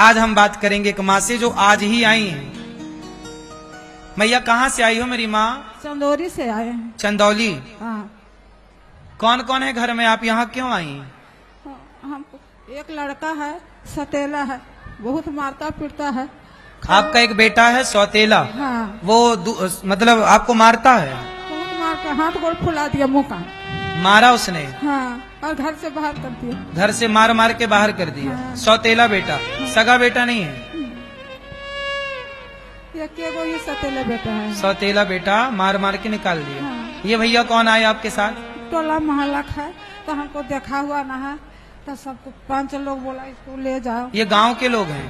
आज हम बात करेंगे एक माँ से जो आज ही आई हैं। मैया कहाँ से आई हो मेरी माँ? चंदौरी से आए हैं। चंदौली। हाँ। कौन कौन है घर में? आप यहाँ क्यों आई? हम एक लड़का है, सतेला है, बहुत मारता पीटता है। आपका एक बेटा है सौतेला? हाँ। वो मतलब आपको मारता है? बहुत मार के हाथ गोड़ फुला दिया, मुँह का मारा उसने? हाँ, और घर से बाहर कर दिया। घर से मार मार के बाहर कर दिया। हाँ। सौतेला बेटा? सगा बेटा नहीं है? ये सतेला बेटा है। सौतेला बेटा मार मार के निकाल दिया। हाँ। ये भैया कौन आए आपके साथ? टोला मोहल्ला है, तो हमको देखा हुआ ना है, तो सबको 5 लोग बोला इसको ले जाओ। ये गांव के लोग हैं?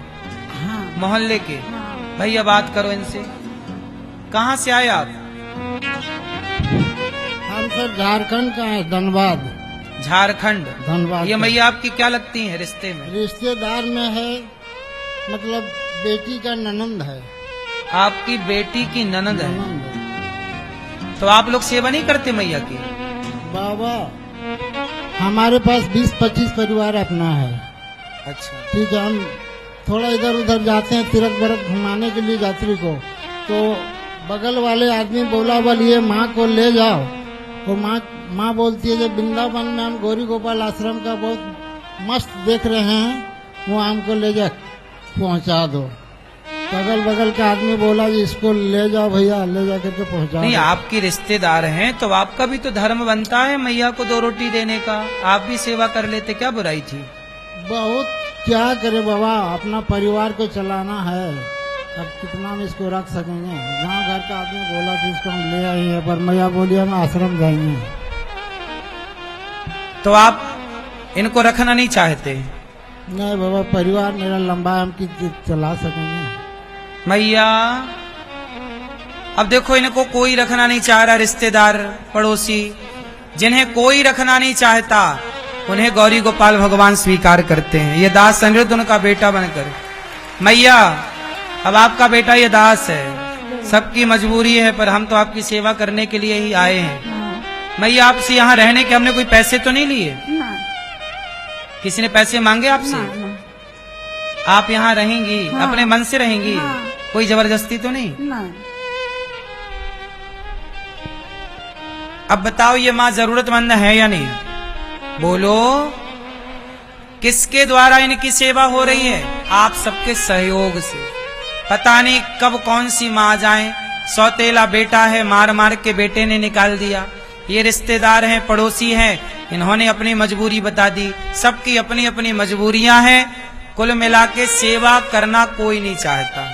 हाँ। मोहल्ले के? हाँ। भैया बात करो इनसे। कहाँ से आए आप? हम सर झारखंड का है, धनबाद। झारखंड? धनबाद। ये मैया आपकी क्या लगती है रिश्ते में? रिश्तेदार में है, मतलब बेटी का ननंद है। आपकी बेटी की ननंद है? ननंद है। तो आप लोग सेवा नहीं करते मैया की? बाबा हमारे पास 20-25 परिवार अपना है। अच्छा। ठीक है, हम थोड़ा इधर उधर जाते हैं तीर्थ व्रत घुमाने के लिए यात्री को, तो बगल वाले आदमी बोला बोलिए माँ को ले जाओ। तो माँ बोलती है जब वृंदावन में हम गौरी गोपाल आश्रम का बहुत मस्त देख रहे हैं, वो हमको ले जा पहुँचा दो। तो अगल बगल का आदमी बोला जी इसको ले जाओ भैया, ले जा करके पहुँचा नहीं, दो। आपकी रिश्तेदार हैं तो आपका भी तो धर्म बनता है मैया को 2 रोटी देने का। आप भी सेवा कर लेते, क्या बुराई थी? बहुत क्या करे बाबा, अपना परिवार को चलाना है, अब कितना हम इसको रख सकेंगे। गाँव घर का आदमी बोला कि इसको हम ले आए हैं, पर मैया बोली हम आश्रम जाएंगे। तो आप इनको रखना नहीं चाहते? नहीं बाबा, परिवार मेरा लंबा है, हम चला सकेंगे। मैया अब देखो, इनको कोई रखना नहीं चाह रहा, रिश्तेदार पड़ोसी जिन्हें कोई रखना नहीं चाहता उन्हें गौरी गोपाल भगवान स्वीकार करते हैं। ये दास अनिरुद्ध उनका बेटा बनकर। मैया अब आपका बेटा ये दास है, सबकी मजबूरी है, पर हम तो आपकी सेवा करने के लिए ही आए हैं। हाँ। मैया आपसे यहाँ रहने के हमने कोई पैसे तो नहीं लिए? ना। किसी ने पैसे मांगे आपसे? ना, ना, आप यहाँ रहेंगी? हाँ। अपने मन से रहेंगी? हाँ। कोई जबरदस्ती तो नहीं? ना। अब बताओ ये माँ जरूरतमंद है या नहीं? बोलो, किसके द्वारा इनकी सेवा हो रही है? आप सबके सहयोग से। पता नहीं कब कौन सी माँ आ जाए। सौतेला बेटा है, मार मार के बेटे ने निकाल दिया। ये रिश्तेदार हैं, पड़ोसी हैं, इन्होंने अपनी मजबूरी बता दी। सबकी अपनी अपनी मजबूरियां हैं। कुल मिला के सेवा करना कोई नहीं चाहता,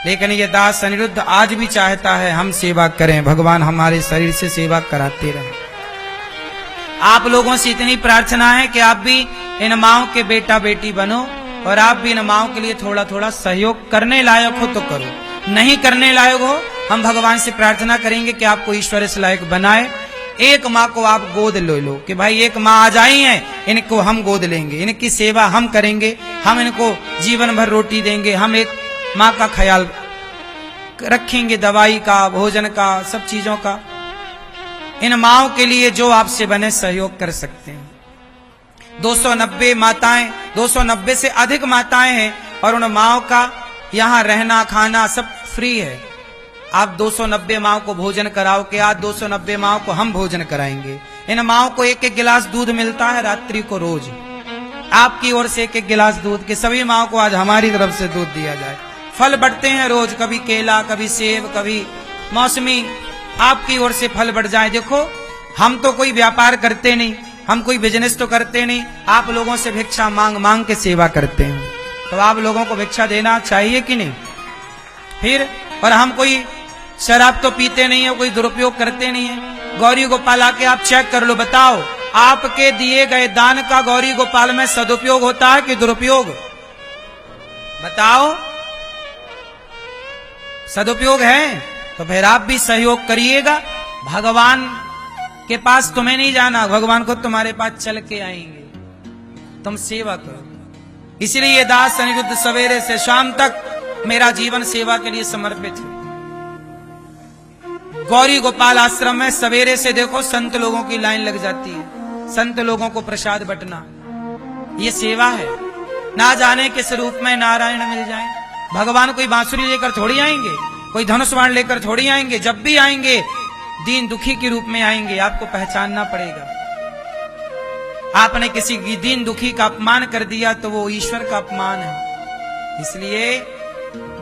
लेकिन ये दास अनिरुद्ध आज भी चाहता है हम सेवा करें। भगवान हमारे शरीर से सेवा कराते रहे। आप लोगों से इतनी प्रार्थना है कि आप भी इन माओं के बेटा बेटी बनो, और आप भी इन माओं के लिए थोड़ा थोड़ा सहयोग करने लायक हो तो करो, नहीं करने लायक हो हम भगवान से प्रार्थना करेंगे कि आपको ईश्वर इस लायक बनाए। एक माँ को आप गोद ले लो कि भाई एक माँ आ जाई है, इनको हम गोद लेंगे, इनकी सेवा हम करेंगे, हम इनको जीवन भर रोटी देंगे, हम एक माँ का ख्याल रखेंगे, दवाई का, भोजन का, सब चीजों का। इन माओं के लिए जो आपसे बने सहयोग कर सकते हैं। 290 माताएं, 290 से अधिक माताएं हैं, और उन माओं का यहाँ रहना खाना सब फ्री है। आप 290 माओं को भोजन कराओ कि आज 290 माओं को हम भोजन कराएंगे। इन माओं को 1-1 गिलास दूध मिलता है रात्रि को रोज। आपकी ओर से 1-1 गिलास दूध के सभी माओं को आज हमारी तरफ से दूध दिया जाए। फल बढ़ते हैं रोज, कभी केला, कभी सेब, कभी मौसमी, आपकी ओर से फल बढ़ जाए। देखो हम तो कोई व्यापार करते नहीं, हम कोई बिजनेस तो करते नहीं, आप लोगों से भिक्षा मांग मांग के सेवा करते हैं। तो आप लोगों को भिक्षा देना चाहिए कि नहीं? फिर और हम कोई शराब तो पीते नहीं है, कोई दुरुपयोग करते नहीं है। गौरी गोपाल आके आप चेक कर लो, बताओ आपके दिए गए दान का गौरी गोपाल में सदुपयोग होता है कि दुरुपयोग? बताओ, सदुपयोग है तो फिर आप भी सहयोग करिएगा। भगवान के पास तुम्हें नहीं जाना, भगवान को तुम्हारे पास चल के आएंगे, तुम सेवा करो। इसलिए दास अनिरुद्ध सवेरे से शाम तक मेरा जीवन सेवा के लिए समर्पित है। गौरी गोपाल आश्रम में सवेरे से देखो संत लोगों की लाइन लग जाती है, संत लोगों को प्रसाद बंटना, ये सेवा है। ना जाने किस रूप में नारायण मिल जाए। भगवान कोई बांसुरी लेकर थोड़ी आएंगे, कोई धनुष बाण लेकर थोड़ी आएंगे। जब भी आएंगे दीन दुखी के रूप में आएंगे। आपको पहचानना पड़ेगा। आपने किसी दीन दुखी का अपमान कर दिया तो वो ईश्वर का अपमान है। इसलिए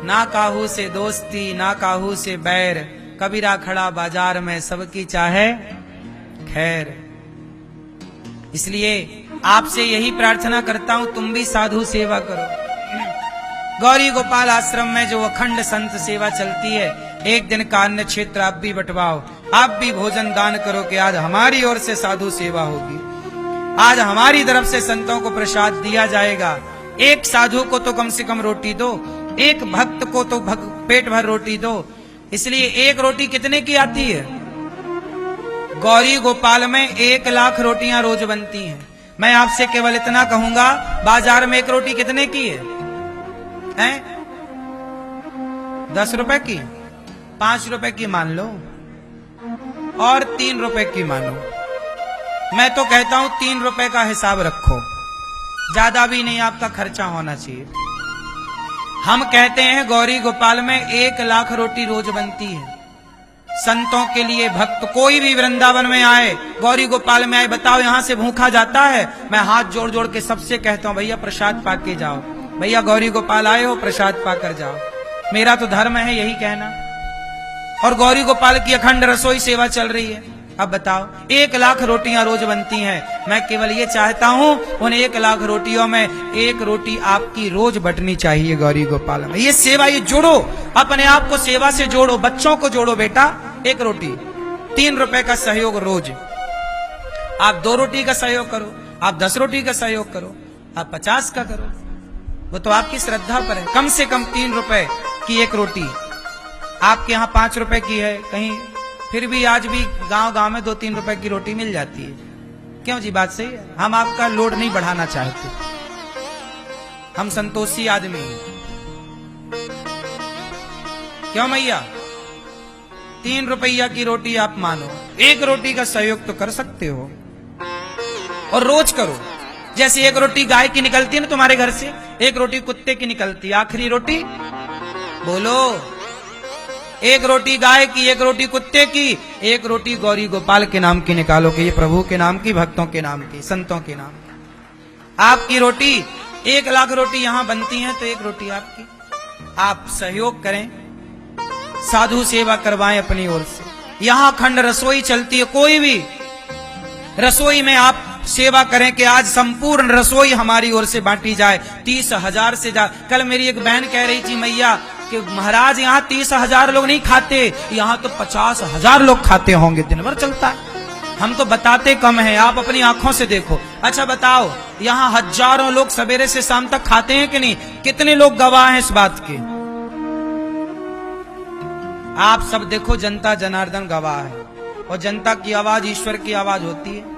ना काहू से दोस्ती ना काहू से बैर, कबीरा खड़ा बाजार में सबकी चाहे खैर। इसलिए आपसे यही प्रार्थना करता हूं, तुम भी साधु सेवा करो। गौरी गोपाल आश्रम में जो अखंड संत सेवा चलती है, एक दिन का अन्न क्षेत्र आप भी बंटवाओ, आप भी भोजन दान करो कि आज हमारी ओर से साधु सेवा होगी, आज हमारी तरफ से संतों को प्रसाद दिया जाएगा। एक साधु को तो कम से कम रोटी दो, एक भक्त को तो पेट भर रोटी दो। इसलिए एक रोटी कितने की आती है? गौरी गोपाल में 1 लाख रोटियां रोज बनती हैं। मैं आपसे केवल इतना कहूंगा, बाजार में एक रोटी कितने की है? 10 रुपए की, 5 रुपए की मान लो और 3 रुपए की मानो। मैं तो कहता हूं 3 रुपए का हिसाब रखो, ज्यादा भी नहीं आपका खर्चा होना चाहिए। हम कहते हैं गौरी गोपाल में 1 लाख रोटी रोज बनती है। संतों के लिए भक्त कोई भी वृंदावन में आए, गौरी गोपाल में आए, बताओ यहां से भूखा जाता है? मैं हाथ जोड़ जोड़ के सबसे कहता हूं, भैया प्रसाद पाके जाओ, भैया गौरी गोपाल आए हो प्रसाद पाकर जाओ। मेरा तो धर्म है यही कहना। और गौरी गोपाल की अखंड रसोई सेवा चल रही है। अब बताओ 1 लाख रोटियां रोज बनती हैं। मैं केवल ये चाहता हूं उन 1 लाख रोटियों में 1 रोटी आपकी रोज बटनी चाहिए गौरी गोपाल में। ये सेवा, ये जोड़ो, अपने आप को सेवा से जोड़ो, बच्चों को जोड़ो। बेटा 1 रोटी 3 रुपए का सहयोग रोज। आप 2 रोटी का सहयोग करो, आप 10 रोटी का सहयोग करो, आप 50 का करो, वो तो आपकी श्रद्धा पर है। कम से कम 3 रुपए की 1 रोटी। आपके यहाँ 5 रुपए की है कहीं, फिर भी आज भी गांव गांव में 2-3 रुपए की रोटी मिल जाती है। क्यों जी? बात सही है। हम आपका लोड नहीं बढ़ाना चाहते, हम संतोषी आदमी हैं। क्यों मैया? 3 रुपया की रोटी आप मानो, 1 रोटी का सहयोग तो कर सकते हो और रोज करो। जैसे 1 रोटी गाय की निकलती है ना तुम्हारे घर से, 1 रोटी कुत्ते की निकलती है। आखिरी रोटी बोलो, 1 रोटी गाय की, 1 रोटी कुत्ते की, 1 रोटी गौरी गोपाल के नाम की निकालो कि ये प्रभु के नाम की, भक्तों के नाम की, संतों के नाम की। आपकी रोटी 1 लाख रोटी यहां बनती है तो 1 रोटी आपकी। आप सहयोग करें, साधु सेवा करवाएं अपनी ओर से। यहां अखंड रसोई चलती है, कोई भी रसोई में आप सेवा करें कि आज संपूर्ण रसोई हमारी ओर से बांटी जाए। 30,000 से जा। कल मेरी एक बहन कह रही थी, मैया कि महाराज यहाँ 30,000 लोग नहीं खाते, यहाँ तो 50,000 लोग खाते होंगे, दिन भर चलता है। हम तो बताते कम हैं, आप अपनी आंखों से देखो। अच्छा बताओ, यहाँ हजारों लोग सवेरे से शाम तक खाते हैं कि नहीं? कितने लोग गवाह हैं इस बात के? आप सब देखो, जनता जनार्दन गवाह है। और जनता की आवाज ईश्वर की आवाज होती है।